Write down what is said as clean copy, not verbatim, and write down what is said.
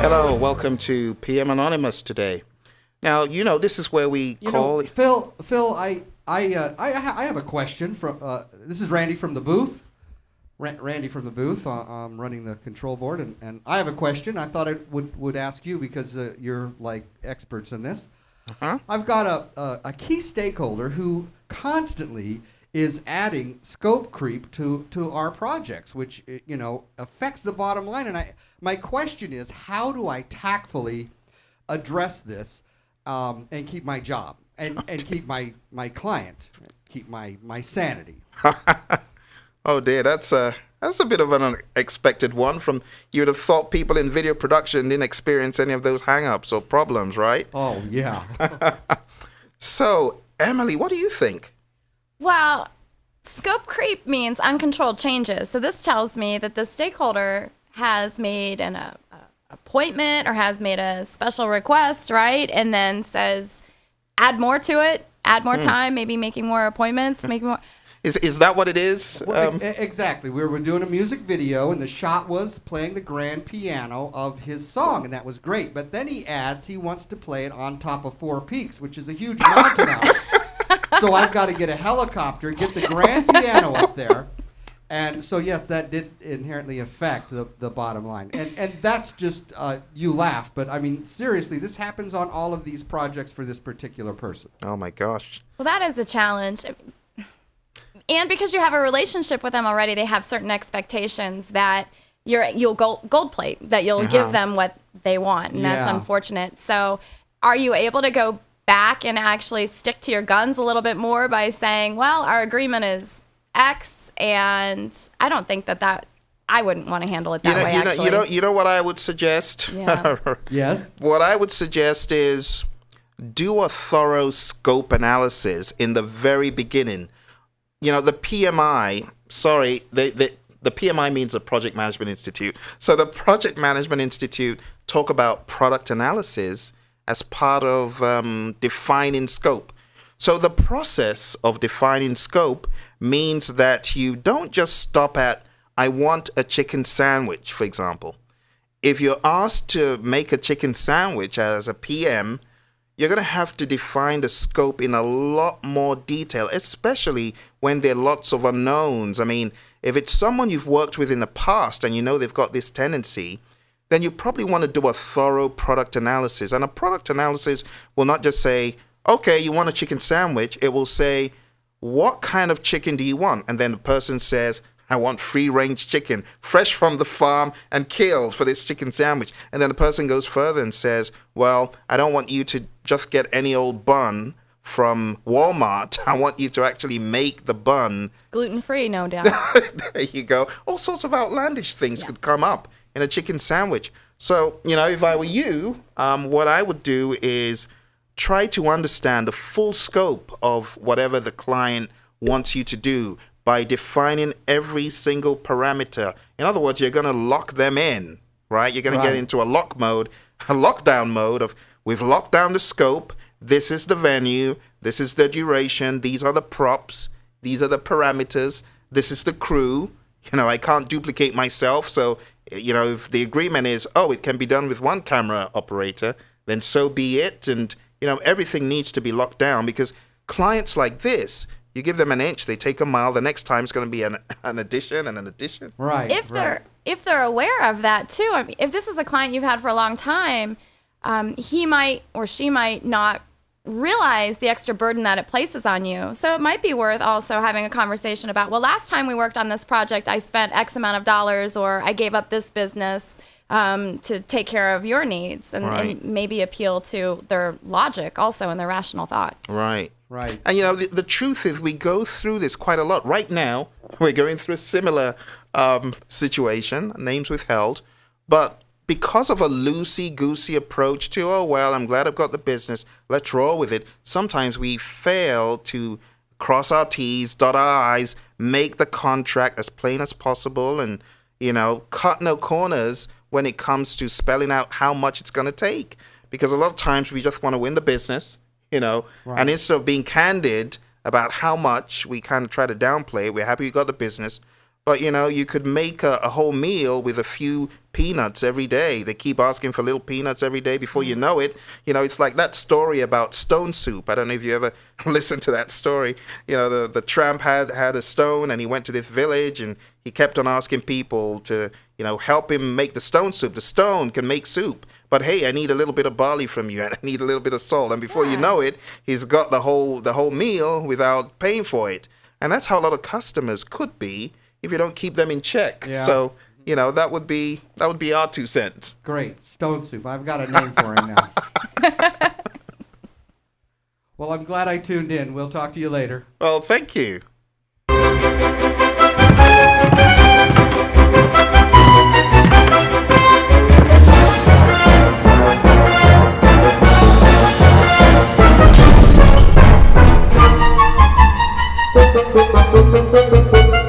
Hello, welcome to PM Anonymous today. Now, this is where we call... Phil, I have a question from, this is Randy from the booth. Randy from the booth, I'm running the control board, and I have a question. I thought I would ask you because you're like experts in this. Uh-huh. I've got a key stakeholder who constantly is adding scope creep to our projects, which affects the bottom line. And my question is, how do I tactfully address this and keep my job and keep my client, keep my sanity? Oh dear, that's a bit of an unexpected one. From you would have thought people in video production didn't experience any of those hang-ups or problems, right? Oh yeah. So, Emily, what do you think? Well, scope creep means uncontrolled changes. So this tells me that the stakeholder has made an appointment or has made a special request, right? And then says, add more to it, add more time, maybe making more appointments, making more... Is that what it is? Well, exactly. We were doing a music video, and the shot was playing the grand piano of his song, and that was great. But then he adds he wants to play it on top of Four Peaks, which is a huge mountain out. So I've got to get a helicopter, get the grand piano up there. And so, yes, that did inherently affect the bottom line. And that's just, you laugh, but I mean, seriously, this happens on all of these projects for this particular person. Oh, my gosh. Well, that is a challenge. And because you have a relationship with them already, they have certain expectations that you'll gold plate, that you'll give them what they want. And that's unfortunate. So are you able to go back and actually stick to your guns a little bit more by saying, well, our agreement is X, and I don't think that I wouldn't want to handle it that way, actually. You know what I would suggest? Yeah. Yes? What I would suggest is do a thorough scope analysis in the very beginning. The PMI, the PMI means the Project Management Institute. So the Project Management Institute talk about product analysis as part of defining scope. So the process of defining scope means that you don't just stop at, I want a chicken sandwich, for example. If you're asked to make a chicken sandwich as a PM, you're going to have to define the scope in a lot more detail, especially when there are lots of unknowns. I mean, if it's someone you've worked with in the past and you know they've got this tendency, then you probably want to do a thorough product analysis. And a product analysis will not just say, okay, you want a chicken sandwich. It will say, what kind of chicken do you want? And then the person says, I want free-range chicken, fresh from the farm and killed for this chicken sandwich. And then the person goes further and says, well, I don't want you to just get any old bun from Walmart. I want you to actually make the bun. Gluten-free, no doubt. There you go. All sorts of outlandish things could come up in a chicken sandwich. So, if I were you, what I would do is try to understand the full scope of whatever the client wants you to do by defining every single parameter. In other words, you're going to lock them in, right? You're going to get into a lockdown mode of, we've locked down the scope, this is the venue, this is the duration, these are the props, these are the parameters, this is the crew. I can't duplicate myself, so, if the agreement is, it can be done with one camera operator, then so be it. And, everything needs to be locked down, because clients like this, you give them an inch, they take a mile. The next time it's going to be an addition and an addition. Right. If they're aware of that too, I mean, if this is a client you've had for a long time, he might or she might not realize the extra burden that it places on you. So it might be worth also having a conversation about, well, last time we worked on this project, I spent X amount of dollars, or I gave up this business to take care of your needs, and maybe appeal to their logic also and their rational thought. Right. Right. And, the truth is we go through this quite a lot. Right now, we're going through a similar situation, names withheld. But because of a loosey-goosey approach to, I'm glad I've got the business, let's roll with it, sometimes we fail to cross our T's, dot our I's, make the contract as plain as possible, and, cut no corners when it comes to spelling out how much it's going to take. Because a lot of times we just want to win the business. And instead of being candid about how much, we kind of try to downplay it. We're happy we got the business, But, you could make a whole meal with a few peanuts every day. They keep asking for little peanuts every day. Before you know it, it's like that story about stone soup. I don't know if you ever listened to that story. The tramp had a stone, and he went to this village, and he kept on asking people to, help him make the stone soup. The stone can make soup. But hey, I need a little bit of barley from you, and I need a little bit of salt. And before you know it, he's got the whole meal without paying for it. And that's how a lot of customers could be if you don't keep them in check. Yeah. So, that would be our 2 cents. Great. Stone soup. I've got a name for him now. Well, I'm glad I tuned in. We'll talk to you later. Well, thank you. Thank you.